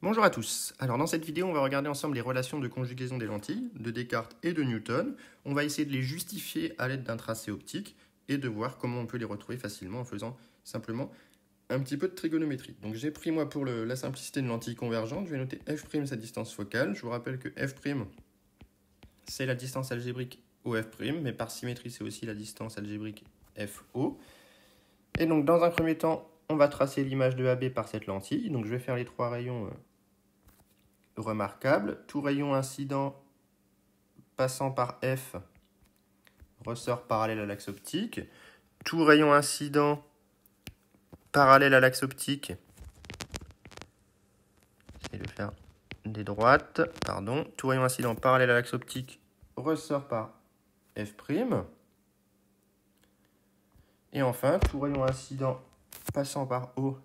Bonjour à tous. Alors dans cette vidéo, on va regarder ensemble les relations de conjugaison des lentilles, de Descartes et de Newton. On va essayer de les justifier à l'aide d'un tracé optique et de voir comment on peut les retrouver facilement en faisant simplement un petit peu de trigonométrie. Donc j'ai pris moi pour la simplicité de lentille convergente, je vais noter f' sa distance focale. Je vous rappelle que f' c'est la distance algébrique OF', mais par symétrie c'est aussi la distance algébrique FO. Et donc dans un premier temps, on va tracer l'image de AB par cette lentille. Donc je vais faire les trois rayons remarquables. Tout rayon incident passant par F ressort parallèle à l'axe optique. Tout rayon incident parallèle à l'axe optique, j'essaie de faire des droites, pardon. Tout rayon incident parallèle à l'axe optique ressort par F'. Et enfin, tout rayon incident passant par O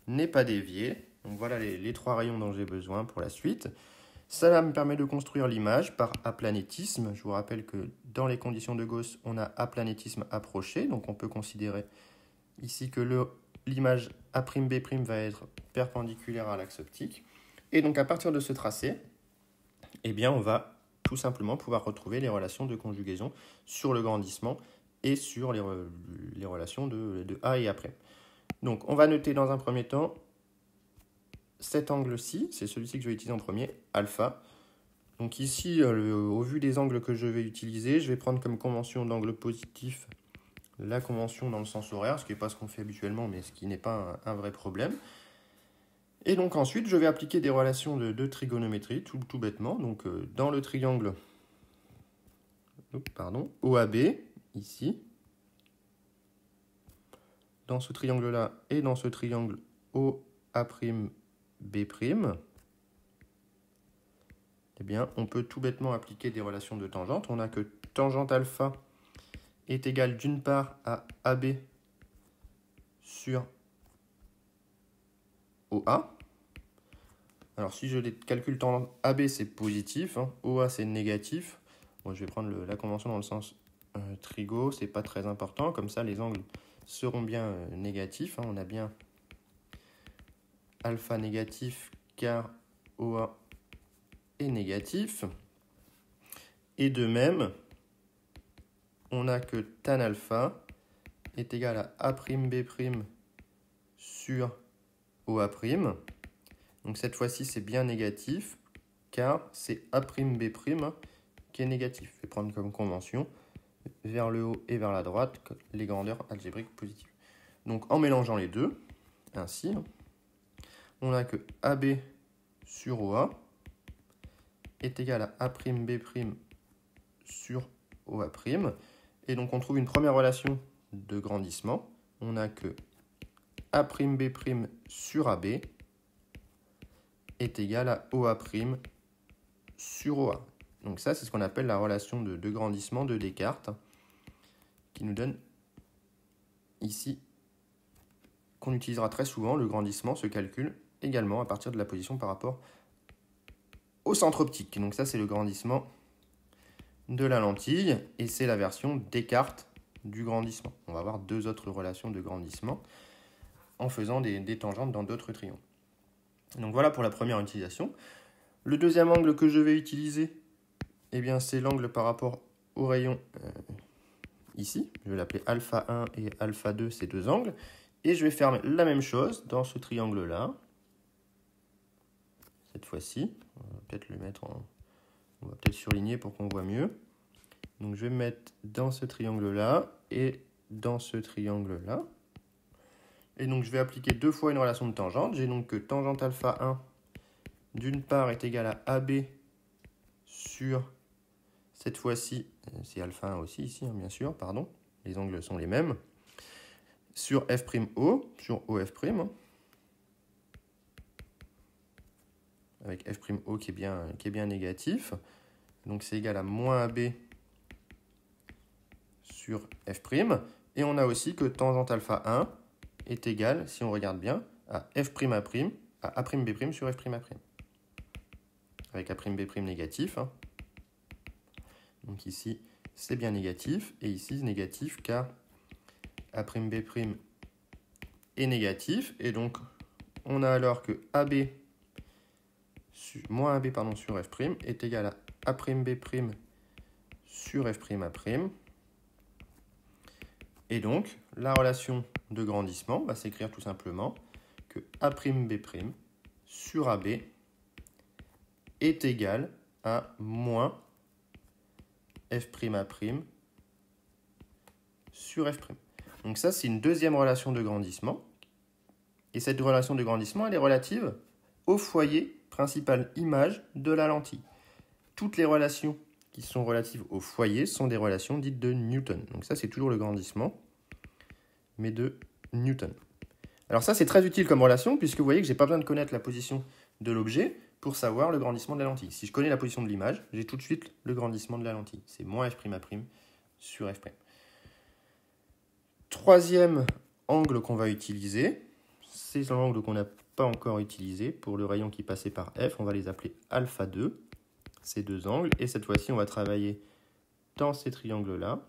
n'est pas dévié. Donc voilà les trois rayons dont j'ai besoin pour la suite. Ça me permet de construire l'image par aplanétisme. Je vous rappelle que dans les conditions de Gauss, on a aplanétisme approché. Donc on peut considérer ici que l'image A'B' va être perpendiculaire à l'axe optique. Et donc à partir de ce tracé, eh bien, on va tout simplement pouvoir retrouver les relations de conjugaison sur le grandissement et sur les relations de A et A'. Donc on va noter dans un premier temps cet angle-ci, c'est celui-ci que je vais utiliser en premier, alpha. Donc ici, au vu des angles que je vais utiliser, je vais prendre comme convention d'angle positif la convention dans le sens horaire, ce qui n'est pas ce qu'on fait habituellement, mais ce qui n'est pas un vrai problème. Et donc ensuite, je vais appliquer des relations de trigonométrie, tout bêtement. Donc dans le triangle OAB, ici, dans ce triangle-là et dans ce triangle OA'B', eh bien, on peut tout bêtement appliquer des relations de tangente. On a que tangente alpha est égale d'une part à AB sur OA. Alors si je calcule tangente AB, c'est positif, hein. OA, c'est négatif. Bon, je vais prendre la convention dans le sens trigo, c'est pas très important. Comme ça, les angles seront bien négatifs. Hein. On a bien alpha négatif car OA est négatif. Et de même, on a que tan alpha est égal à A'B' sur OA'. Donc cette fois-ci, c'est bien négatif, car c'est A'B' qui est négatif. Je vais prendre comme convention, vers le haut et vers la droite, les grandeurs algébriques positives. Donc en mélangeant les deux, ainsi, on a que AB sur OA est égal à A'B' sur OA'. Et donc on trouve une première relation de grandissement. On a que A'B' sur AB est égal à OA' sur OA. Donc ça, c'est ce qu'on appelle la relation de grandissement de Descartes, qui nous donne ici, qu'on utilisera très souvent. Le grandissement se calcule également à partir de la position par rapport au centre optique. Donc ça, c'est le grandissement de la lentille, et c'est la version Descartes du grandissement. On va avoir deux autres relations de grandissement en faisant des tangentes dans d'autres triangles. Donc voilà pour la première utilisation. Le deuxième angle que je vais utiliser, eh bien, c'est l'angle par rapport au rayon ici. Je vais l'appeler alpha 1 et alpha 2, ces deux angles. Et je vais faire la même chose dans ce triangle-là. Cette fois-ci, on va peut-être le mettre on va peut-être surligner pour qu'on voit mieux. Donc je vais me mettre dans ce triangle-là et dans ce triangle-là. Et donc je vais appliquer deux fois une relation de tangente. J'ai donc que tangente alpha 1, d'une part, est égal à AB sur, cette fois-ci, c'est alpha 1 aussi ici, hein, bien sûr, pardon. Les angles sont les mêmes. Sur F'O, sur OF', avec F'O qui est bien négatif. Donc c'est égal à moins AB sur F'. Et on a aussi que tangente alpha 1 est égal, si on regarde bien, à F'A', à A'B' sur F'A'. Avec A'B' négatif. Hein. Donc ici, c'est bien négatif. Et ici, c'est négatif car A'B' est négatif. Et donc, on a alors que AB moins AB pardon, sur F' est égal à A'B' sur F'A'. Et donc, la relation de grandissement va s'écrire tout simplement que A'B' sur AB est égal à moins F'A' sur F'. Donc ça, c'est une deuxième relation de grandissement. Et cette relation de grandissement, elle est relative au foyer principal image de la lentille. Toutes les relations qui sont relatives au foyer sont des relations dites de Newton. Donc ça, c'est toujours le grandissement, mais de Newton. Alors ça, c'est très utile comme relation, puisque vous voyez que je n'ai pas besoin de connaître la position de l'objet pour savoir le grandissement de la lentille. Si je connais la position de l'image, j'ai tout de suite le grandissement de la lentille. C'est moins F'A' sur F'. Troisième angle qu'on va utiliser, c'est l'angle qu'on n'a pas encore utilisé pour le rayon qui passait par F. On va les appeler alpha 2, ces deux angles. Et cette fois-ci, on va travailler dans ces triangles-là,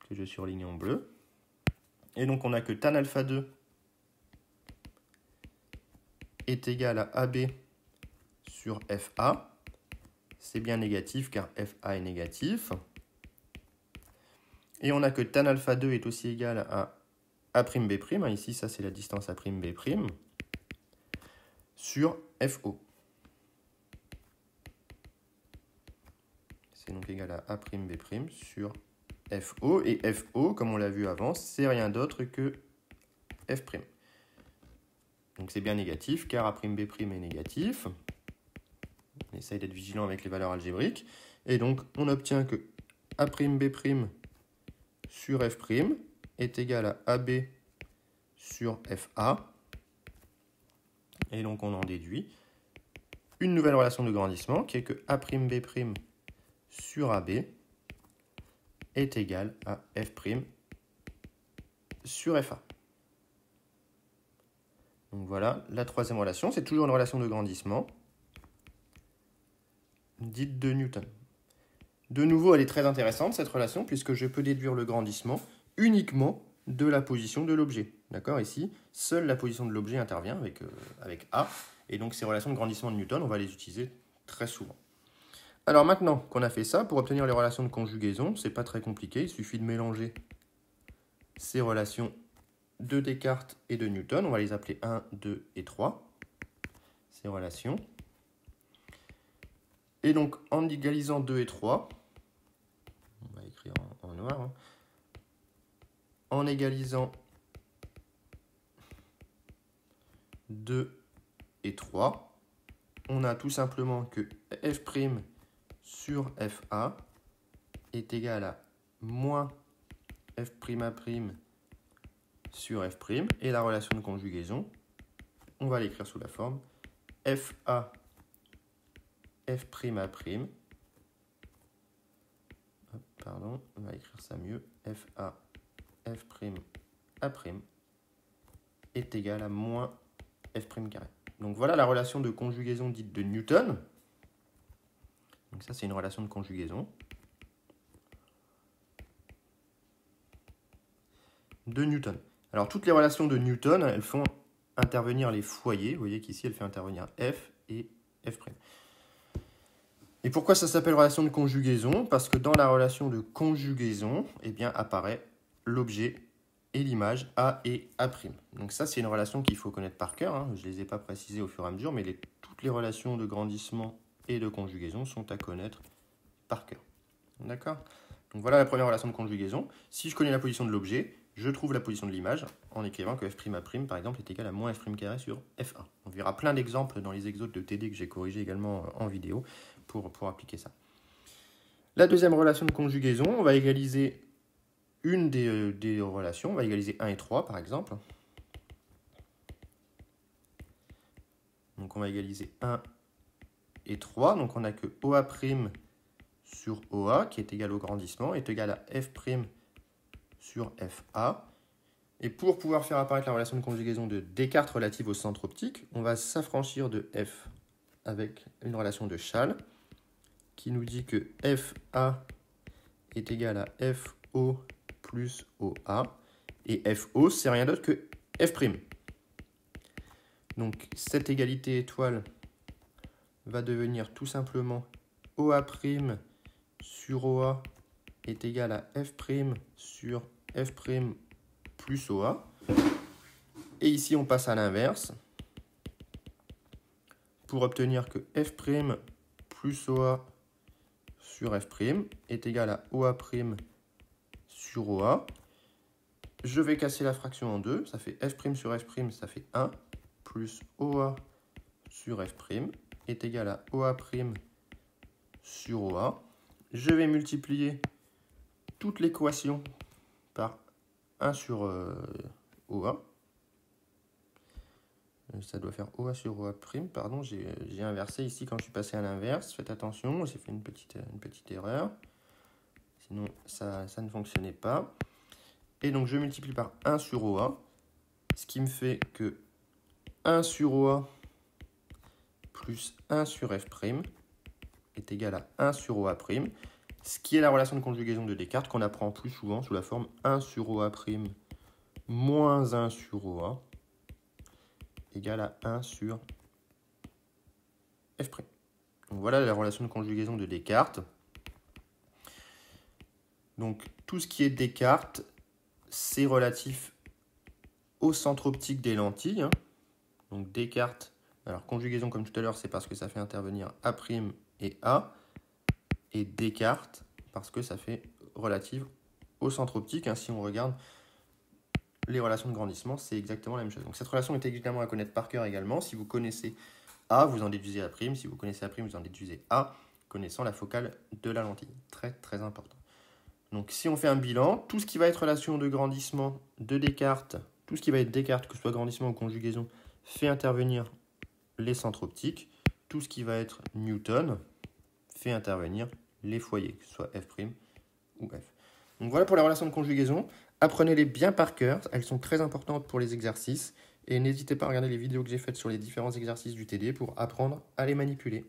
que je surligne en bleu. Et donc, on a que tan alpha 2 est égal à AB sur FA. C'est bien négatif car FA est négatif. Et on a que tan alpha 2 est aussi égal à A'B', ici ça c'est la distance A'B', sur FO. C'est donc égal à A'B' sur FO. Et FO, comme on l'a vu avant, c'est rien d'autre que F'. Donc c'est bien négatif, car A'B' est négatif. On essaye d'être vigilant avec les valeurs algébriques. Et donc on obtient que A'B' sur F' est égal à AB sur FA. Et donc on en déduit une nouvelle relation de grandissement qui est que A'B' sur AB est égal à F' sur FA. Donc voilà, la troisième relation, c'est toujours une relation de grandissement dite de Newton. De nouveau, elle est très intéressante cette relation puisque je peux déduire le grandissement uniquement de la position de l'objet. D'accord? Ici, seule la position de l'objet intervient avec A. Et donc ces relations de grandissement de Newton, on va les utiliser très souvent. Alors maintenant qu'on a fait ça, pour obtenir les relations de conjugaison, c'est pas très compliqué. Il suffit de mélanger ces relations de Descartes et de Newton. On va les appeler 1, 2 et 3. Ces relations. Et donc en égalisant 2 et 3, on va écrire en noir, hein. En égalisant 2 et 3, on a tout simplement que F' sur FA est égal à moins F'A' sur F'. Et la relation de conjugaison, on va l'écrire sous la forme FA F'A'. Pardon, on va écrire ça mieux. FA F'A' est égal à moins F' carré. Donc voilà la relation de conjugaison dite de Newton. Donc ça, c'est une relation de conjugaison de Newton. Alors toutes les relations de Newton, elles font intervenir les foyers. Vous voyez qu'ici, elle fait intervenir F et F'. Et pourquoi ça s'appelle relation de conjugaison? Parce que dans la relation de conjugaison, eh bien, apparaît l'objet et l'image A et A'. Donc ça, c'est une relation qu'il faut connaître par cœur, hein. Je ne les ai pas précisées au fur et à mesure, mais toutes les relations de grandissement et de conjugaison sont à connaître par cœur. D'accord? Donc voilà la première relation de conjugaison. Si je connais la position de l'objet, je trouve la position de l'image en écrivant que F'A', par exemple, est égal à moins F' carré sur F1. On verra plein d'exemples dans les exos de TD que j'ai corrigés également en vidéo pour appliquer ça. La deuxième relation de conjugaison, on va égaliser une des relations. On va égaliser 1 et 3, par exemple. Donc on va égaliser 1 et 3. Donc on a que OA' sur OA, qui est égal au grandissement, est égal à F' sur FA. Et pour pouvoir faire apparaître la relation de conjugaison de Descartes relative au centre optique, on va s'affranchir de F avec une relation de Schall qui nous dit que FA est égal à FO plus OA. Et FO, c'est rien d'autre que F'. Donc cette égalité étoile va devenir tout simplement OA' sur OA est égal à F' sur F' plus OA. Et ici, on passe à l'inverse pour obtenir que F' plus OA sur F' est égal à OA' sur OA. Je vais casser la fraction en deux. Ça fait F' sur F', ça fait 1 plus OA sur F' est égal à OA' sur OA. Je vais multiplier toute l'équation par 1 sur OA. Ça doit faire OA sur OA', pardon, j'ai inversé ici quand je suis passé à l'inverse. Faites attention, j'ai fait une petite erreur. Sinon, ça ne fonctionnait pas. Et donc, je multiplie par 1 sur OA, ce qui me fait que 1 sur OA plus 1 sur F' est égal à 1 sur OA', ce qui est la relation de conjugaison de Descartes qu'on apprend plus souvent sous la forme 1 sur OA' moins 1 sur OA égale à 1 sur F'. Donc voilà la relation de conjugaison de Descartes. Donc tout ce qui est Descartes, c'est relatif au centre optique des lentilles. Donc Descartes, alors conjugaison comme tout à l'heure, c'est parce que ça fait intervenir A' et A. Et Descartes, parce que ça fait relative au centre optique. Si on regarde les relations de grandissement, c'est exactement la même chose. Donc cette relation est évidemment à connaître par cœur également. Si vous connaissez A, vous en déduisez A'. Si vous connaissez A', vous en déduisez A, connaissant la focale de la lentille. Très, très important. Donc si on fait un bilan, tout ce qui va être relation de grandissement de Descartes, tout ce qui va être Descartes, que ce soit grandissement ou conjugaison, fait intervenir les centres optiques. Tout ce qui va être Newton fait intervenir les foyers, que ce soit F' ou F. Donc voilà pour les relations de conjugaison. Apprenez-les bien par cœur, elles sont très importantes pour les exercices. Et n'hésitez pas à regarder les vidéos que j'ai faites sur les différents exercices du TD pour apprendre à les manipuler.